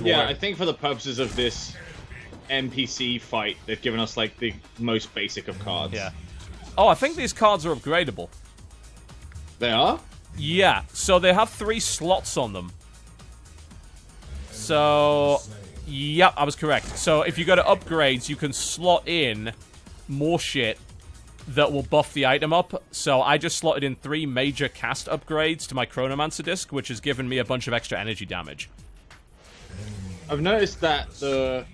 Yeah, I think for the purposes of this NPC fight, they've given us, like, the most basic of cards. Yeah. Oh, I think these cards are upgradable. They are? Yeah, so they have 3 slots on them. So, yep, I was correct. So if you go to upgrades, you can slot in more shit that will buff the item up. So I just slotted in 3 major cast upgrades to my Chronomancer disc, which has given me a bunch of extra energy damage. I've noticed that the...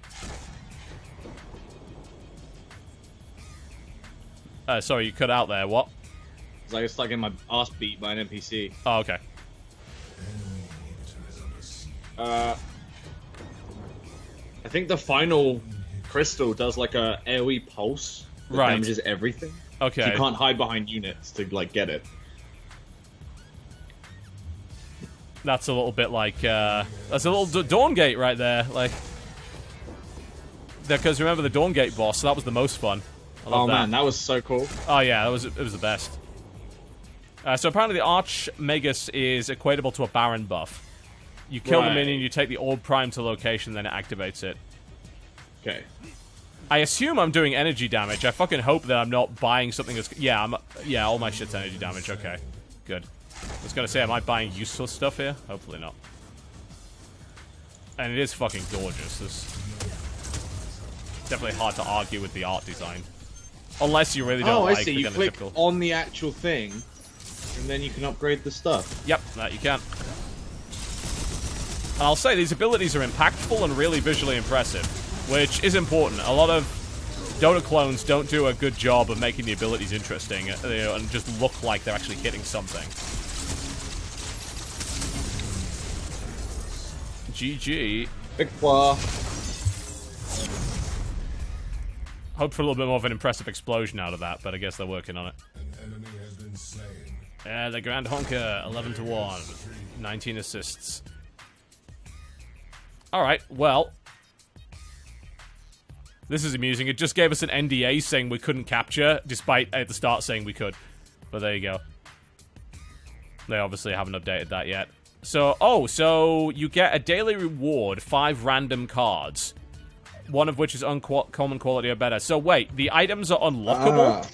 Sorry, you cut out there. What? It's like it's like in my ass beat by an NPC. Oh, okay. I think the final crystal does like a AoE pulse that damages everything. Okay. So you can't hide behind units to like get it. That's a little bit like that's a little Dawn Gate right there, like. Because remember the Dawn Gate boss? That was the most fun. Oh man, that was so cool. Oh yeah, it was the best. So apparently the Archmagus is equatable to a Baron buff. You kill the minion, you take the Orb Prime to location, then it activates it. Okay. I assume I'm doing energy damage. I fucking hope that I'm not buying something that's... Yeah, all my shit's energy damage. Okay, good. I was gonna say, am I buying useless stuff here? Hopefully not. And it is fucking gorgeous. It's definitely hard to argue with the art design. Unless you really don't like I see. You click on the actual thing, and then you can upgrade the stuff. Yep, that you can. And I'll say, these abilities are impactful and really visually impressive, which is important. A lot of Dota clones don't do a good job of making the abilities interesting, and just look like they're actually hitting something. GG. Big claw. Hope for a little bit more of an impressive explosion out of that, but I guess they're working on it. The Grand Honker, 11-1. 19 assists. Alright, well. This is amusing. It just gave us an NDA saying we couldn't capture, despite at the start saying we could. But there you go. They obviously haven't updated that yet. So, so you get a daily reward, 5 random cards. One of which is uncommon quality or better. So wait, the items are unlockable?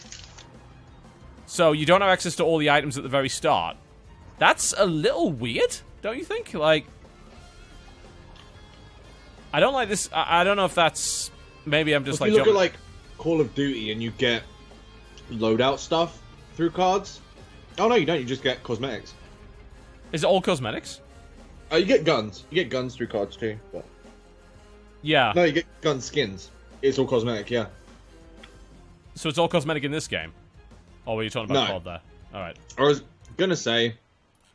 So you don't have access to all the items at the very start. That's a little weird, don't you think? Like, I don't like this. I don't know if that's... Maybe I'm just like... If you look at, like, Call of Duty and you get loadout stuff through cards... Oh, no, you don't. You just get cosmetics. Is it all cosmetics? You get guns. You get guns through cards, too. But... Yeah. No, you get gun skins. It's all cosmetic, yeah. So it's all cosmetic in this game? Or were you talking about COD there? Alright. I was gonna say,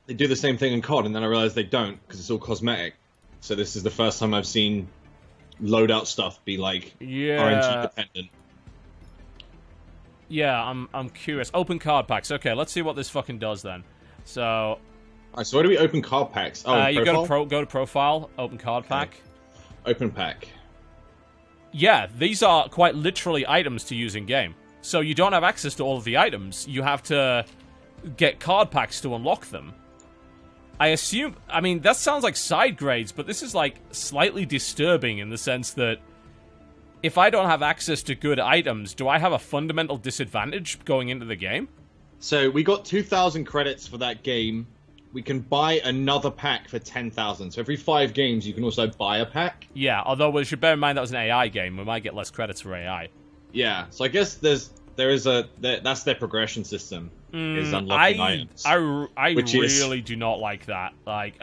they do the same thing in COD, and then I realized they don't, because it's all cosmetic. So this is the first time I've seen loadout stuff be, like, RNG dependent. Yeah, I'm curious. Open card packs. Okay, let's see what this fucking does then. So... Alright, so where do we open card packs? Oh, you go to profile, open card pack. Open pack. Yeah, these are quite literally items to use in game. So you don't have access to all of the items. You have to get card packs to unlock them. I assume... I mean, that sounds like side grades, but this is, like, slightly disturbing in the sense that if I don't have access to good items, do I have a fundamental disadvantage going into the game? So we got 2,000 credits for that game. We can buy another pack for 10,000. So every 5 games, you can also buy a pack. Yeah, although we should bear in mind that was an AI game. We might get less credits for AI. Yeah, so I guess that's their progression system, is unlocking items. I really do not like that. Like,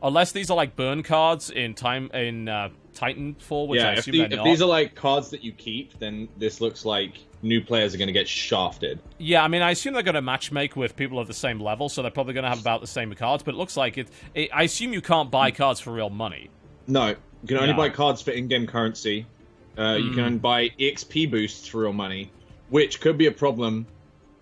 unless these are like burn cards in Titanfall, which I assume they're not. If these are like cards that you keep, then this looks like new players are going to get shafted. Yeah, I mean, I assume they're going to matchmake with people of the same level, so they're probably going to have about the same cards, but it looks like I assume you can't buy cards for real money. No, you can only buy cards for in-game currency. You can buy EXP boosts for real money, which could be a problem,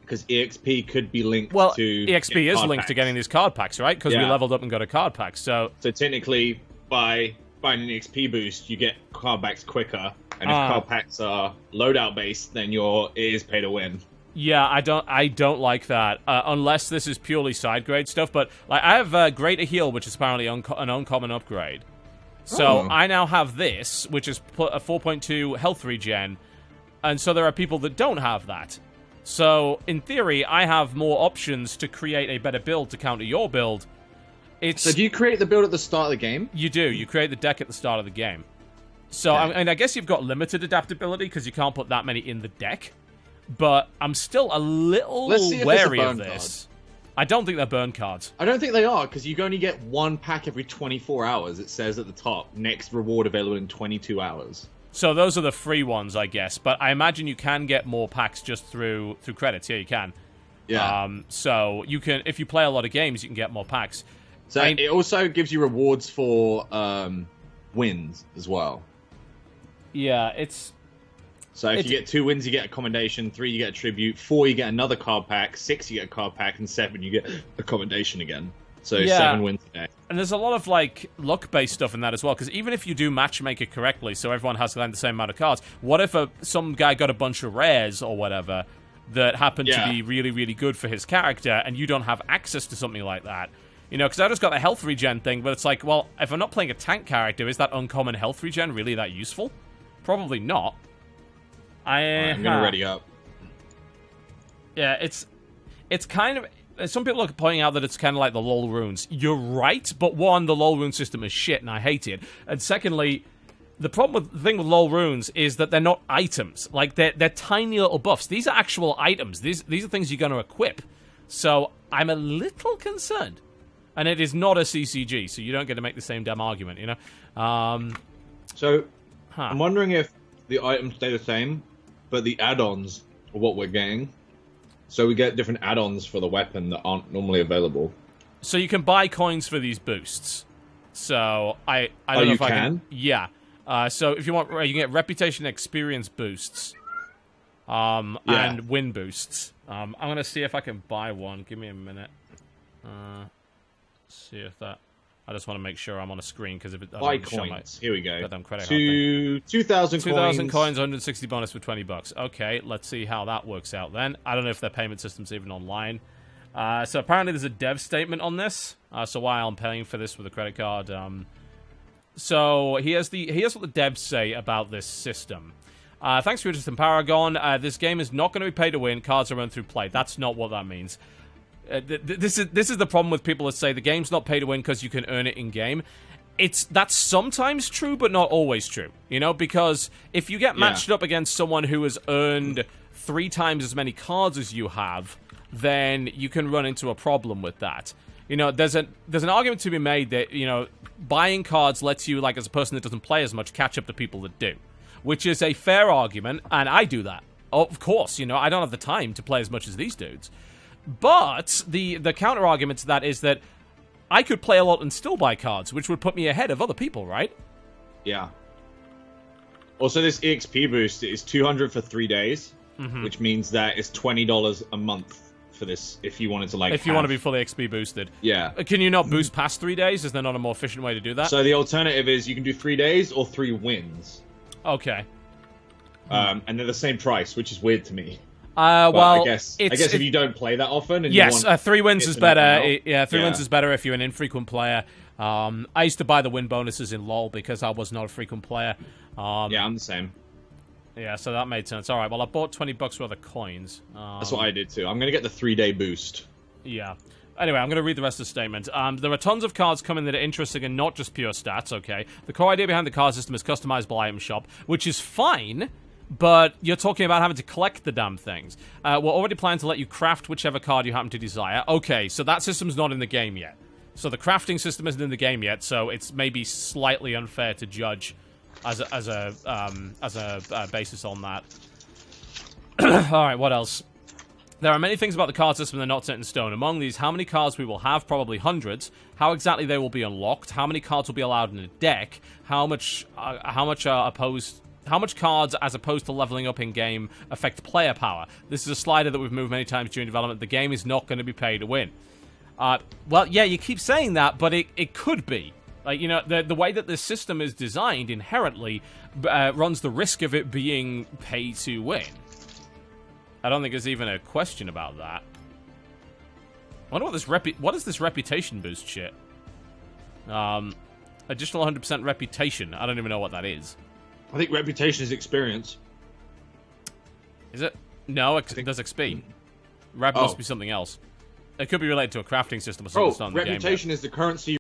because EXP could be linked to... EXP is linked to getting these card packs, right? Because we leveled up and got a card pack, so... So technically, by buying an EXP boost, you get card packs quicker, and if card packs are loadout based, then it is pay to win. Yeah, I don't like that, unless this is purely side grade stuff, but like, I have Greater Heal, which is apparently an uncommon upgrade. So I now have this, which is a 4.2 health regen, and so there are people that don't have that. So, in theory, I have more options to create a better build to counter your build. So do you create the build at the start of the game? You do. You create the deck at the start of the game. So, I guess you've got limited adaptability because you can't put that many in the deck. But I'm still a little wary of this. I don't think they're burn cards. I don't think they are, because you only get one pack every 24 hours. It says at the top, next reward available in 22 hours. So those are the free ones, I guess. But I imagine you can get more packs just through credits. Yeah, you can. Yeah. So you can, if you play a lot of games, you can get more packs. So it also gives you rewards for wins as well. Yeah, it's... So if you get 2 wins, you get a commendation. 3, you get a tribute. 4, you get another card pack. 6, you get a card pack. And 7, you get a commendation again. So 7 wins a day. And there's a lot of, like, luck-based stuff in that as well. Because even if you do matchmake it correctly, so everyone has to land the same amount of cards, what if some guy got a bunch of rares or whatever that happened to be really, really good for his character, and you don't have access to something like that? You know, because I just got the health regen thing, but it's like, well, if I'm not playing a tank character, is that uncommon health regen really that useful? Probably not. I'm gonna ready up. Yeah, it's kind of... Some people are pointing out that it's kind of like the LoL runes. You're right, but one, the LoL rune system is shit, and I hate it. And secondly, the thing with LoL runes is that they're not items. Like, they're tiny little buffs. These are actual items. These are things you're going to equip. So, I'm a little concerned. And it is not a CCG, so you don't get to make the same damn argument, you know? I'm wondering if the items stay the same, but the add-ons are what we're getting. So we get different add-ons for the weapon that aren't normally available. So you can buy coins for these boosts. So I don't know if I can. Yeah. So if you want, you can get reputation experience boosts. And win boosts. I'm gonna see if I can buy one. Give me a minute. See if that. I just want to make sure I'm on a screen because if it buy coins. Here we go. 2,000 coins. 2,000 coins, 160 bonus for $20. Okay, let's see how that works out then. I don't know if their payment system's even online. So apparently there's a dev statement on this. So why I'm paying for this with a credit card. So here's what the devs say about this system. Thanks for your interest in Paragon. This game is not going to be pay to win. Cards are earned through play. That's not what that means. This is the problem with people that say the game's not pay to win because you can earn it in game. That's sometimes true, but not always true. You know, because if you get matched up against someone who has earned 3 times as many cards as you have, then you can run into a problem with that. You know, there's an argument to be made that, you know, buying cards lets you, like, as a person that doesn't play as much, catch up to people that do, which is a fair argument, and I do that. Of course, you know, I don't have the time to play as much as these dudes. But the counter-argument to that is that I could play a lot and still buy cards, which would put me ahead of other people, right? Yeah. Also, this EXP boost is 200 for 3 days, which means that it's $20 a month for this if you wanted to, like... If you want to be fully XP boosted. Yeah. Can you not boost past 3 days? Is there not a more efficient way to do that? So the alternative is you can do 3 days or 3 wins. Okay. And they're the same price, which is weird to me. Well, I guess if you don't play that often, and yes, you want 3 wins is better. Yeah, 3 wins is better if you're an infrequent player. I used to buy the win bonuses in LoL because I was not a frequent player. Yeah, I'm the same. Yeah, so that made sense. All right, well, I bought $20 worth of coins. That's what I did too. I'm gonna get the 3-day boost. Yeah. Anyway, I'm going to read the rest of the statement. There are tons of cards coming that are interesting and not just pure stats, okay? The core idea behind the card system is customizable item shop, which is fine, but you're talking about having to collect the damn things. We're already planning to let you craft whichever card you happen to desire. Okay, so that system's not in the game yet. So the crafting system isn't in the game yet, so it's maybe slightly unfair to judge as a basis on that. Alright, what else? There are many things about the card system that are not set in stone. Among these, how many cards we will have, probably hundreds, how exactly they will be unlocked, how many cards will be allowed in a deck, how much cards, as opposed to leveling up in-game, affect player power. This is a slider that we've moved many times during development. The game is not going to be pay to win. Well, yeah, you keep saying that, but it could be. Like, you know, the way that this system is designed inherently runs the risk of it being pay to win. I don't think there's even a question about that. I wonder what is this reputation boost shit? Additional 100% reputation. I don't even know what that is. I think reputation is experience. Is it? No, there's XP. Rep must be something else. It could be related to a crafting system or something. Bro, reputation is the currency